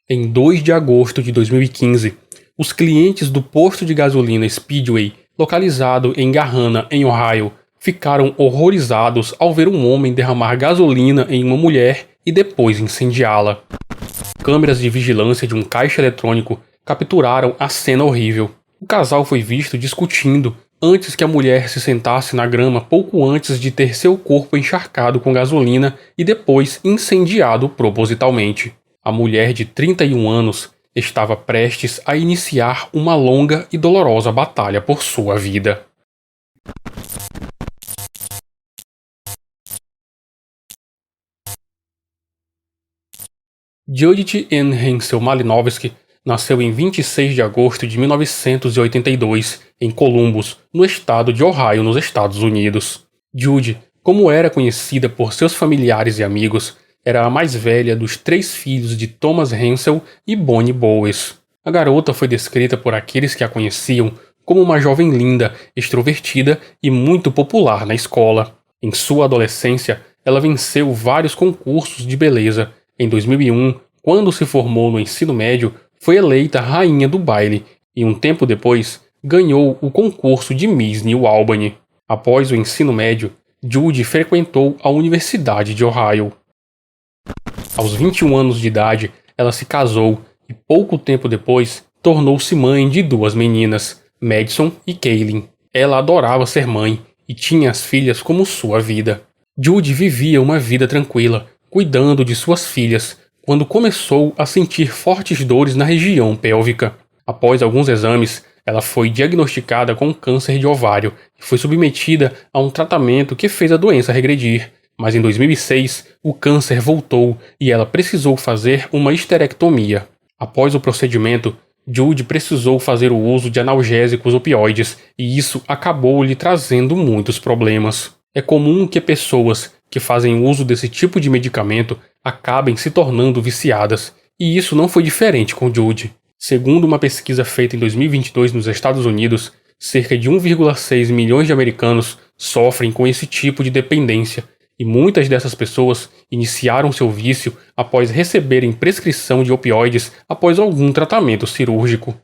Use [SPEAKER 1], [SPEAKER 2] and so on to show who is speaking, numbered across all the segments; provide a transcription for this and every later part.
[SPEAKER 1] Em 2 de agosto de 2015, os clientes do posto de gasolina Speedway, localizado em Gahanna, em Ohio, ficaram horrorizados ao ver um homem derramar gasolina em uma mulher e depois incendiá-la. Câmeras de vigilância de um caixa eletrônico capturaram a cena horrível. O casal foi visto discutindo antes que a mulher se sentasse na grama pouco antes de ter seu corpo encharcado com gasolina e depois incendiado propositalmente. A mulher de 31 anos estava prestes a iniciar uma longa e dolorosa batalha por sua vida. Judith Ann Hensel Malinowski nasceu em 26 de agosto de 1982, em Columbus, no estado de Ohio, nos Estados Unidos. Judy, como era conhecida por seus familiares e amigos, era a mais velha dos 3 filhos de Thomas Hensel e Bonnie Bowes. A garota foi descrita por aqueles que a conheciam como uma jovem linda, extrovertida e muito popular na escola. Em sua adolescência, ela venceu vários concursos de beleza. Em 2001, quando se formou no ensino médio, foi eleita rainha do baile e um tempo depois ganhou o concurso de Miss New Albany. Após o ensino médio, Judy frequentou a Universidade de Ohio. Aos 21 anos de idade, ela se casou e pouco tempo depois tornou-se mãe de 2 meninas, Madison e Kaylin. Ela adorava ser mãe e tinha as filhas como sua vida. Judy vivia uma vida tranquila, cuidando de suas filhas, quando começou a sentir fortes dores na região pélvica. Após alguns exames, ela foi diagnosticada com câncer de ovário e foi submetida a um tratamento que fez a doença regredir. Mas em 2006, o câncer voltou e ela precisou fazer uma histerectomia. Após o procedimento, Judy precisou fazer o uso de analgésicos opioides e isso acabou lhe trazendo muitos problemas. É comum que pessoas que fazem uso desse tipo de medicamento acabem se tornando viciadas, e isso não foi diferente com Judy. Segundo uma pesquisa feita em 2022 nos Estados Unidos, cerca de 1,6 milhões de americanos sofrem com esse tipo de dependência, e muitas dessas pessoas iniciaram seu vício após receberem prescrição de opioides após algum tratamento cirúrgico.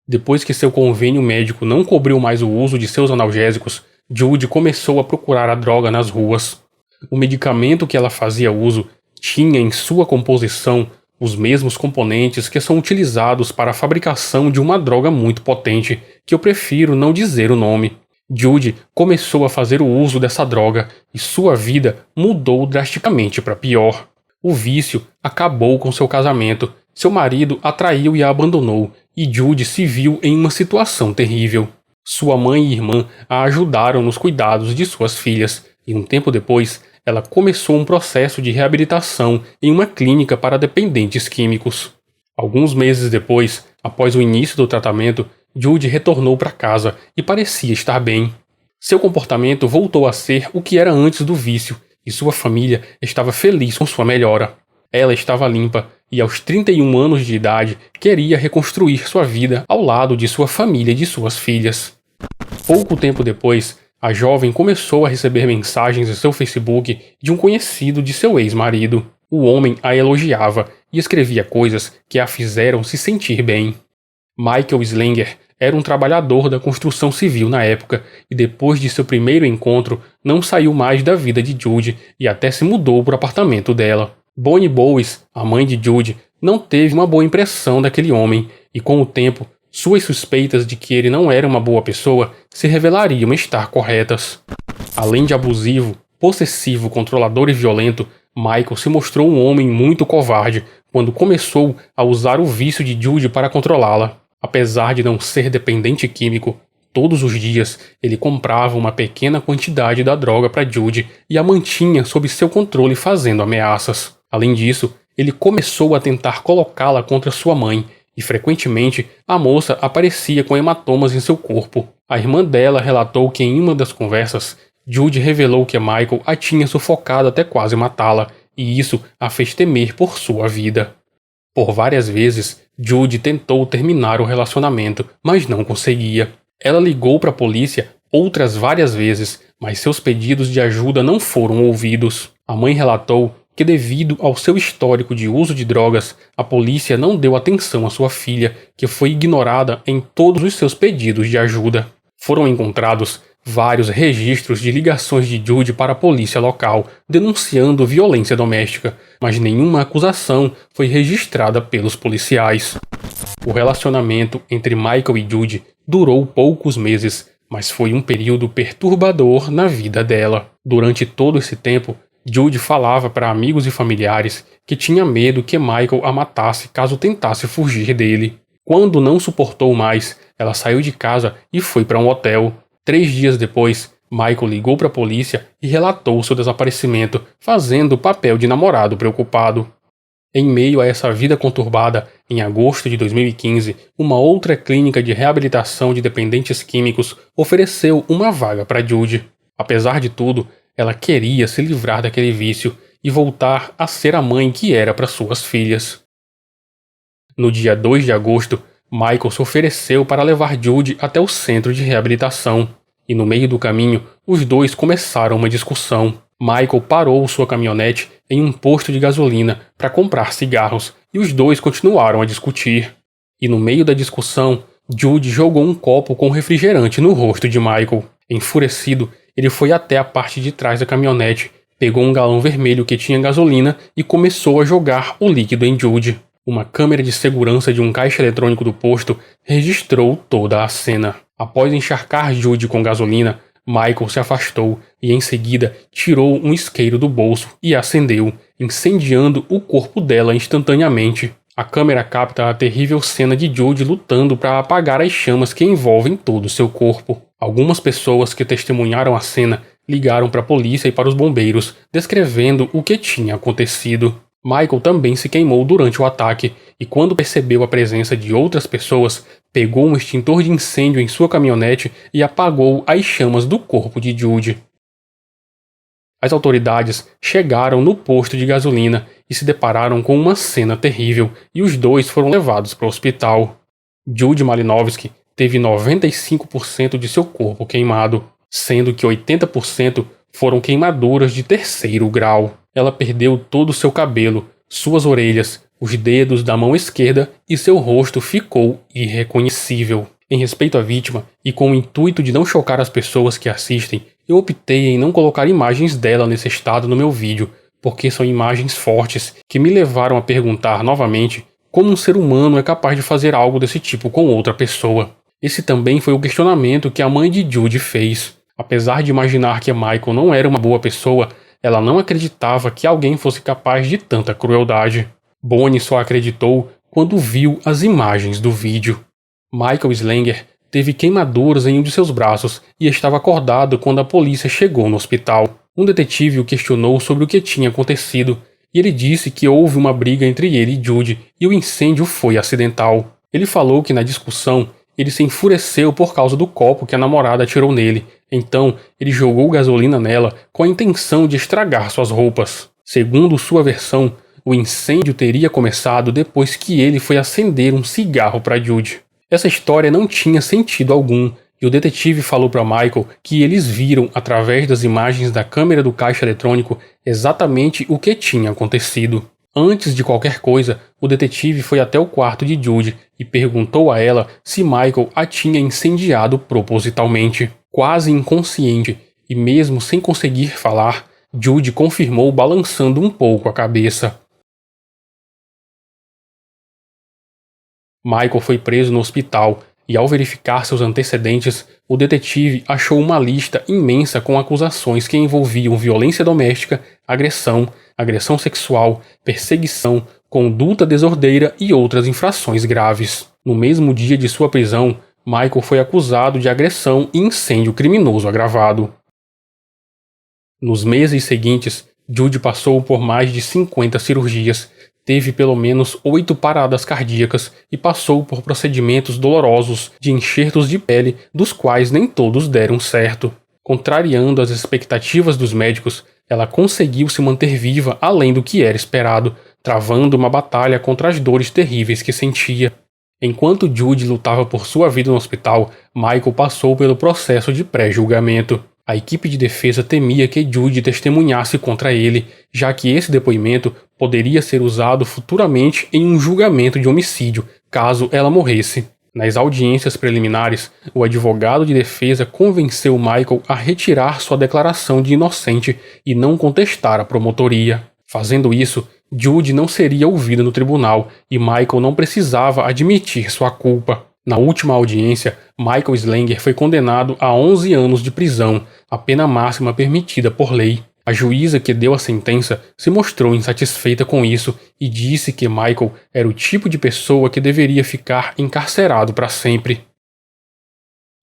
[SPEAKER 1] Depois que seu convênio médico não cobriu mais o uso de seus analgésicos, Judy começou a procurar a droga nas ruas. O medicamento que ela fazia uso tinha em sua composição os mesmos componentes que são utilizados para a fabricação de uma droga muito potente, que eu prefiro não dizer o nome. Judy começou a fazer o uso dessa droga e sua vida mudou drasticamente para pior. O vício acabou com seu casamento, seu marido a traiu e a abandonou, e Judy se viu em uma situação terrível. Sua mãe e irmã a ajudaram nos cuidados de suas filhas, e um tempo depois, ela começou um processo de reabilitação em uma clínica para dependentes químicos. Alguns meses depois, após o início do tratamento, Judy retornou para casa e parecia estar bem. Seu comportamento voltou a ser o que era antes do vício, e sua família estava feliz com sua melhora. Ela estava limpa e, aos 31 anos de idade, queria reconstruir sua vida ao lado de sua família e de suas filhas. Pouco tempo depois, a jovem começou a receber mensagens em seu Facebook de um conhecido de seu ex-marido. O homem a elogiava e escrevia coisas que a fizeram se sentir bem. Michael Slanger era um trabalhador da construção civil na época e depois de seu primeiro encontro não saiu mais da vida de Judy e até se mudou para o apartamento dela. Bonnie Bowes, a mãe de Judy, não teve uma boa impressão daquele homem e com o tempo suas suspeitas de que ele não era uma boa pessoa se revelariam estar corretas. Além de abusivo, possessivo, controlador e violento, Michael se mostrou um homem muito covarde quando começou a usar o vício de Judy para controlá-la. Apesar de não ser dependente químico, todos os dias ele comprava uma pequena quantidade da droga para Judy e a mantinha sob seu controle fazendo ameaças. Além disso, ele começou a tentar colocá-la contra sua mãe, e frequentemente a moça aparecia com hematomas em seu corpo. A irmã dela relatou que em uma das conversas, Judy revelou que Michael a tinha sufocado até quase matá-la, e isso a fez temer por sua vida. Por várias vezes, Judy tentou terminar o relacionamento, mas não conseguia. Ela ligou para a polícia outras várias vezes, mas seus pedidos de ajuda não foram ouvidos. A mãe relatou que, devido ao seu histórico de uso de drogas, a polícia não deu atenção à sua filha, que foi ignorada em todos os seus pedidos de ajuda. Foram encontrados vários registros de ligações de Judy para a polícia local, denunciando violência doméstica, mas nenhuma acusação foi registrada pelos policiais. O relacionamento entre Michael e Judy durou poucos meses, mas foi um período perturbador na vida dela. Durante todo esse tempo, Judy falava para amigos e familiares que tinha medo que Michael a matasse caso tentasse fugir dele. Quando não suportou mais, ela saiu de casa e foi para um hotel. 3 dias depois, Michael ligou para a polícia e relatou seu desaparecimento, fazendo o papel de namorado preocupado. Em meio a essa vida conturbada, em agosto de 2015, uma outra clínica de reabilitação de dependentes químicos ofereceu uma vaga para Judy. Apesar de tudo, ela queria se livrar daquele vício e voltar a ser a mãe que era para suas filhas. No dia 2 de agosto, Michael se ofereceu para levar Judy até o centro de reabilitação, e no meio do caminho, os dois começaram uma discussão. Michael parou sua caminhonete em um posto de gasolina para comprar cigarros, e os dois continuaram a discutir. E no meio da discussão, Judy jogou um copo com refrigerante no rosto de Michael. Enfurecido, ele foi até a parte de trás da caminhonete, pegou um galão vermelho que tinha gasolina e começou a jogar o líquido em Judy. Uma câmera de segurança de um caixa eletrônico do posto registrou toda a cena. Após encharcar Judy com gasolina, Michael se afastou e em seguida tirou um isqueiro do bolso e acendeu, incendiando o corpo dela instantaneamente. A câmera capta a terrível cena de Judy lutando para apagar as chamas que envolvem todo o seu corpo. Algumas pessoas que testemunharam a cena ligaram para a polícia e para os bombeiros, descrevendo o que tinha acontecido. Michael também se queimou durante o ataque e, quando percebeu a presença de outras pessoas, pegou um extintor de incêndio em sua caminhonete e apagou as chamas do corpo de Judy. As autoridades chegaram no posto de gasolina e se depararam com uma cena terrível, e os dois foram levados para o hospital. Judy Malinovsky teve 95% de seu corpo queimado, sendo que 80% foram queimaduras de 3º grau. Ela perdeu todo o seu cabelo, suas orelhas, os dedos da mão esquerda e seu rosto ficou irreconhecível. Em respeito à vítima e com o intuito de não chocar as pessoas que assistem, eu optei em não colocar imagens dela nesse estado no meu vídeo, porque são imagens fortes que me levaram a perguntar novamente como um ser humano é capaz de fazer algo desse tipo com outra pessoa. Esse também foi o questionamento que a mãe de Judy fez. Apesar de imaginar que Michael não era uma boa pessoa, ela não acreditava que alguém fosse capaz de tanta crueldade. Bonnie só acreditou quando viu as imagens do vídeo. Michael Slanger teve queimaduras em um de seus braços e estava acordado quando a polícia chegou no hospital. Um detetive o questionou sobre o que tinha acontecido e ele disse que houve uma briga entre ele e Judy e o incêndio foi acidental. Ele falou que na discussão ele se enfureceu por causa do copo que a namorada atirou nele, então ele jogou gasolina nela com a intenção de estragar suas roupas. Segundo sua versão, o incêndio teria começado depois que ele foi acender um cigarro para Judy. Essa história não tinha sentido algum, e o detetive falou para Michael que eles viram, através das imagens da câmera do caixa eletrônico, exatamente o que tinha acontecido. Antes de qualquer coisa, o detetive foi até o quarto de Judy e perguntou a ela se Michael a tinha incendiado propositalmente. Quase inconsciente e mesmo sem conseguir falar, Judy confirmou balançando um pouco a cabeça. Michael foi preso no hospital e, ao verificar seus antecedentes, o detetive achou uma lista imensa com acusações que envolviam violência doméstica, agressão sexual, perseguição, conduta desordeira e outras infrações graves. No mesmo dia de sua prisão, Michael foi acusado de agressão e incêndio criminoso agravado. Nos meses seguintes, Judy passou por mais de 50 cirurgias, teve pelo menos 8 paradas cardíacas e passou por procedimentos dolorosos de enxertos de pele, dos quais nem todos deram certo. Contrariando as expectativas dos médicos, ela conseguiu se manter viva além do que era esperado, travando uma batalha contra as dores terríveis que sentia. Enquanto Judy lutava por sua vida no hospital, Michael passou pelo processo de pré-julgamento. A equipe de defesa temia que Judy testemunhasse contra ele, já que esse depoimento poderia ser usado futuramente em um julgamento de homicídio, caso ela morresse. Nas audiências preliminares, o advogado de defesa convenceu Michael a retirar sua declaração de inocente e não contestar a promotoria. Fazendo isso, Judy não seria ouvida no tribunal e Michael não precisava admitir sua culpa. Na última audiência, Michael Slanger foi condenado a 11 anos de prisão, a pena máxima permitida por lei. A juíza que deu a sentença se mostrou insatisfeita com isso e disse que Michael era o tipo de pessoa que deveria ficar encarcerado para sempre.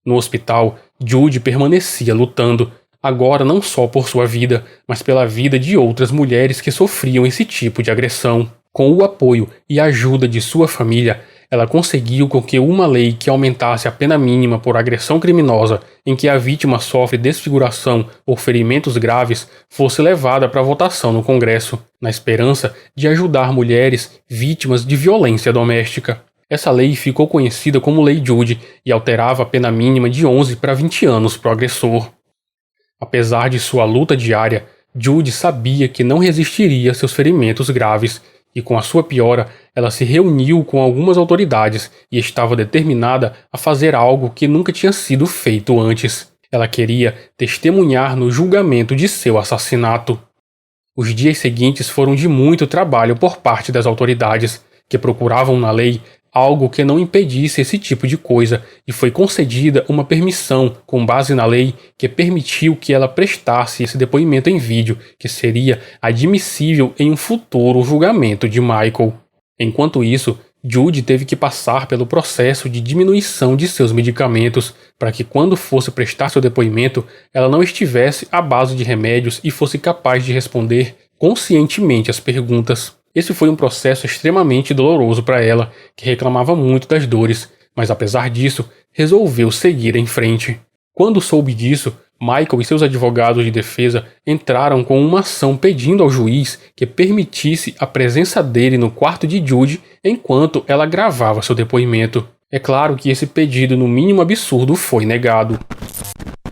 [SPEAKER 1] No hospital, Judy permanecia lutando, agora não só por sua vida, mas pela vida de outras mulheres que sofriam esse tipo de agressão. Com o apoio e ajuda de sua família, ela conseguiu com que uma lei que aumentasse a pena mínima por agressão criminosa em que a vítima sofre desfiguração ou ferimentos graves fosse levada para votação no Congresso, na esperança de ajudar mulheres vítimas de violência doméstica. Essa lei ficou conhecida como Lei Judy e alterava a pena mínima de 11 para 20 anos para o agressor. Apesar de sua luta diária, Judy sabia que não resistiria a seus ferimentos graves e com a sua piora, ela se reuniu com algumas autoridades e estava determinada a fazer algo que nunca tinha sido feito antes. Ela queria testemunhar no julgamento de seu assassinato. Os dias seguintes foram de muito trabalho por parte das autoridades, que procuravam na lei algo que não impedisse esse tipo de coisa, e foi concedida uma permissão com base na lei que permitiu que ela prestasse esse depoimento em vídeo, que seria admissível em um futuro julgamento de Michael. Enquanto isso, Judy teve que passar pelo processo de diminuição de seus medicamentos para que quando fosse prestar seu depoimento, ela não estivesse à base de remédios e fosse capaz de responder conscientemente às perguntas. Esse foi um processo extremamente doloroso para ela, que reclamava muito das dores, mas apesar disso, resolveu seguir em frente. Quando soube disso, Michael e seus advogados de defesa entraram com uma ação pedindo ao juiz que permitisse a presença dele no quarto de Judy enquanto ela gravava seu depoimento. É claro que esse pedido no mínimo absurdo foi negado.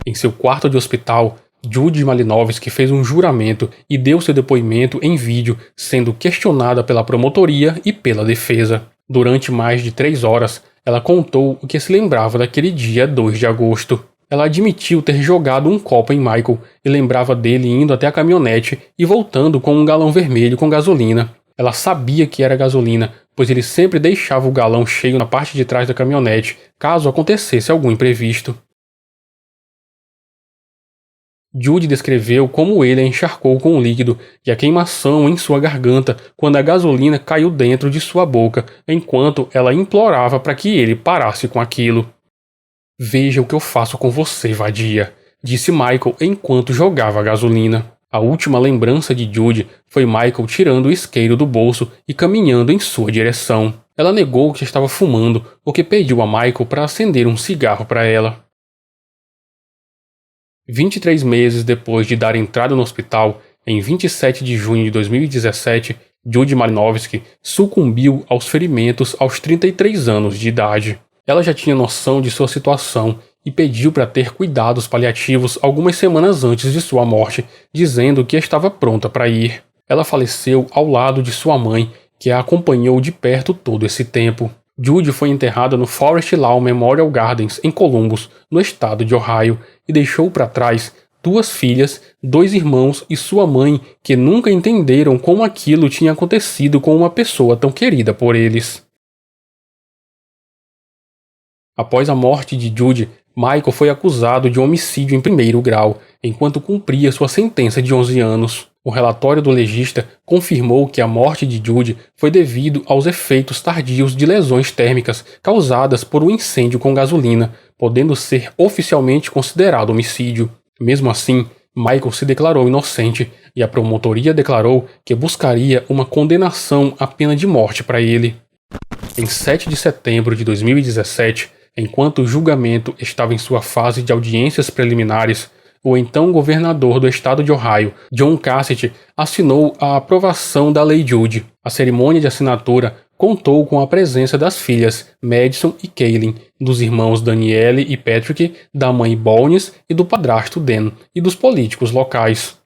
[SPEAKER 1] Em seu quarto de hospital, Judy Malinovski fez um juramento e deu seu depoimento em vídeo, sendo questionada pela promotoria e pela defesa. Durante mais de 3 horas, ela contou o que se lembrava daquele dia 2 de agosto. Ela admitiu ter jogado um copo em Michael e lembrava dele indo até a caminhonete e voltando com um galão vermelho com gasolina. Ela sabia que era gasolina, pois ele sempre deixava o galão cheio na parte de trás da caminhonete, caso acontecesse algum imprevisto. Judy descreveu como ele a encharcou com o líquido e a queimação em sua garganta quando a gasolina caiu dentro de sua boca, enquanto ela implorava para que ele parasse com aquilo. "Veja o que eu faço com você, vadia", disse Michael enquanto jogava a gasolina. A última lembrança de Judy foi Michael tirando o isqueiro do bolso e caminhando em sua direção. Ela negou que estava fumando, o que pediu a Michael para acender um cigarro para ela. 23 meses depois de dar entrada no hospital, em 27 de junho de 2017, Judy Malinovski sucumbiu aos ferimentos aos 33 anos de idade. Ela já tinha noção de sua situação e pediu para ter cuidados paliativos algumas semanas antes de sua morte, dizendo que estava pronta para ir. Ela faleceu ao lado de sua mãe, que a acompanhou de perto todo esse tempo. Judy foi enterrada no Forest Lawn Memorial Gardens, em Columbus, no estado de Ohio, e deixou para trás 2 filhas, 2 irmãos e sua mãe, que nunca entenderam como aquilo tinha acontecido com uma pessoa tão querida por eles. Após a morte de Judy, Michael foi acusado de homicídio em 1º grau, enquanto cumpria sua sentença de 11 anos. O relatório do legista confirmou que a morte de Judy foi devido aos efeitos tardios de lesões térmicas causadas por um incêndio com gasolina, podendo ser oficialmente considerado homicídio. Mesmo assim, Michael se declarou inocente e a promotoria declarou que buscaria uma condenação à pena de morte para ele. Em 7 de setembro de 2017, enquanto o julgamento estava em sua fase de audiências preliminares, o então governador do estado de Ohio, John Kasich, assinou a aprovação da Lei Judy. A cerimônia de assinatura contou com a presença das filhas Madison e Kaylin, dos irmãos Danielle e Patrick, da mãe Bones e do padrasto Dan, e dos políticos locais.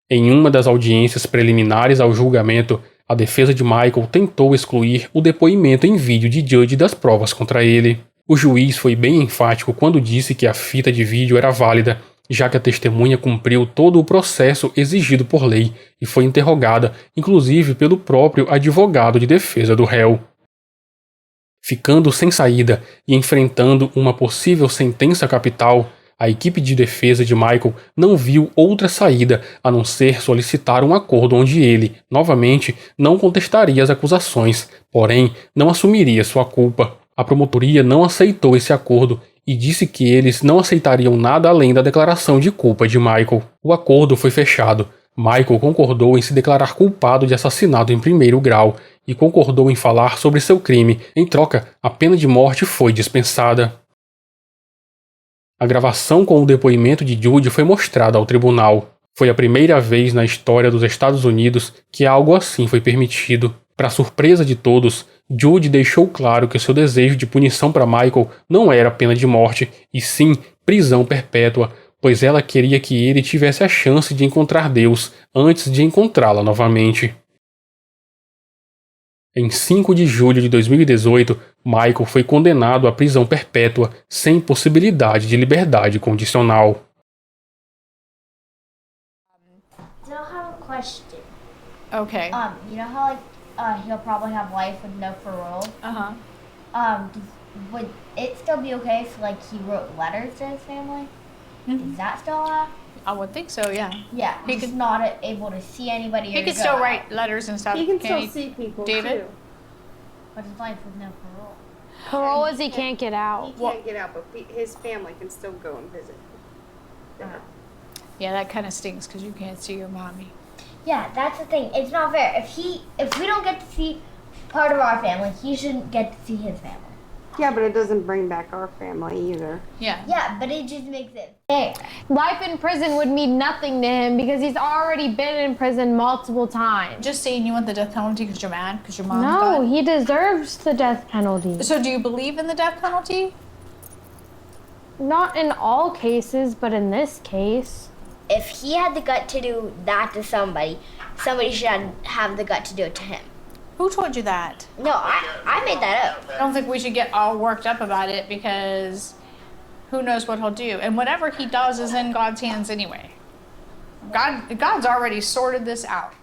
[SPEAKER 1] Em uma das audiências preliminares ao julgamento, a defesa de Michael tentou excluir o depoimento em vídeo de Judge das provas contra ele. O juiz foi bem enfático quando disse que a fita de vídeo era válida, já que a testemunha cumpriu todo o processo exigido por lei e foi interrogada, inclusive pelo próprio advogado de defesa do réu. Ficando sem saída e enfrentando uma possível sentença capital, a equipe de defesa de Michael não viu outra saída a não ser solicitar um acordo onde ele, novamente, não contestaria as acusações, porém não assumiria sua culpa. A promotoria não aceitou esse acordo e disse que eles não aceitariam nada além da declaração de culpa de Michael. O acordo foi fechado. Michael concordou em se declarar culpado de assassinato em primeiro grau e concordou em falar sobre seu crime. Em troca, a pena de morte foi dispensada. A gravação com o depoimento de Judge foi mostrada ao tribunal. Foi a primeira vez na história dos Estados Unidos que algo assim foi permitido. Para surpresa de todos, Judge deixou claro que seu desejo de punição para Michael não era pena de morte, e sim prisão perpétua, pois ela queria que ele tivesse a chance de encontrar Deus antes de encontrá-la novamente. Em 5 de julho de 2018, Michael foi condenado à prisão perpétua sem possibilidade de liberdade condicional.
[SPEAKER 2] So I have a question.
[SPEAKER 3] Okay.
[SPEAKER 2] You know how he'll probably have life with no parole? Would it still be okay if he wrote letters to his family? Is that still allowed?
[SPEAKER 3] I would think so, yeah.
[SPEAKER 2] Yeah, he's not able to see anybody.
[SPEAKER 3] He could still write letters and stuff.
[SPEAKER 4] He can still see people,
[SPEAKER 3] David?
[SPEAKER 4] too.
[SPEAKER 2] But his life with no parole.
[SPEAKER 5] Parole is he can't get out.
[SPEAKER 4] He can't get out, but his family can still go and visit.
[SPEAKER 3] Yeah, that kind of stinks because you can't see your mommy.
[SPEAKER 2] Yeah, that's the thing. It's not fair. If we don't get to see part of our family, he shouldn't get to see his family.
[SPEAKER 4] Yeah, but it doesn't bring back our family either.
[SPEAKER 3] Yeah.
[SPEAKER 2] Yeah, but it just makes it fair.
[SPEAKER 5] Life in prison would mean nothing to him because he's already been in prison multiple times.
[SPEAKER 3] Just saying you want the death penalty because you're mad because your mom's
[SPEAKER 5] No,
[SPEAKER 3] gone?
[SPEAKER 5] he deserves the death penalty.
[SPEAKER 3] So do you believe in the death penalty?
[SPEAKER 5] Not in all cases, but in this case.
[SPEAKER 2] If he had the gut to do that to somebody should have the gut to do it to him.
[SPEAKER 3] Who told you that?
[SPEAKER 2] No, I made that up.
[SPEAKER 3] I don't think we should get all worked up about it because who knows what he'll do. And whatever he does is in God's hands anyway. God's already sorted this out.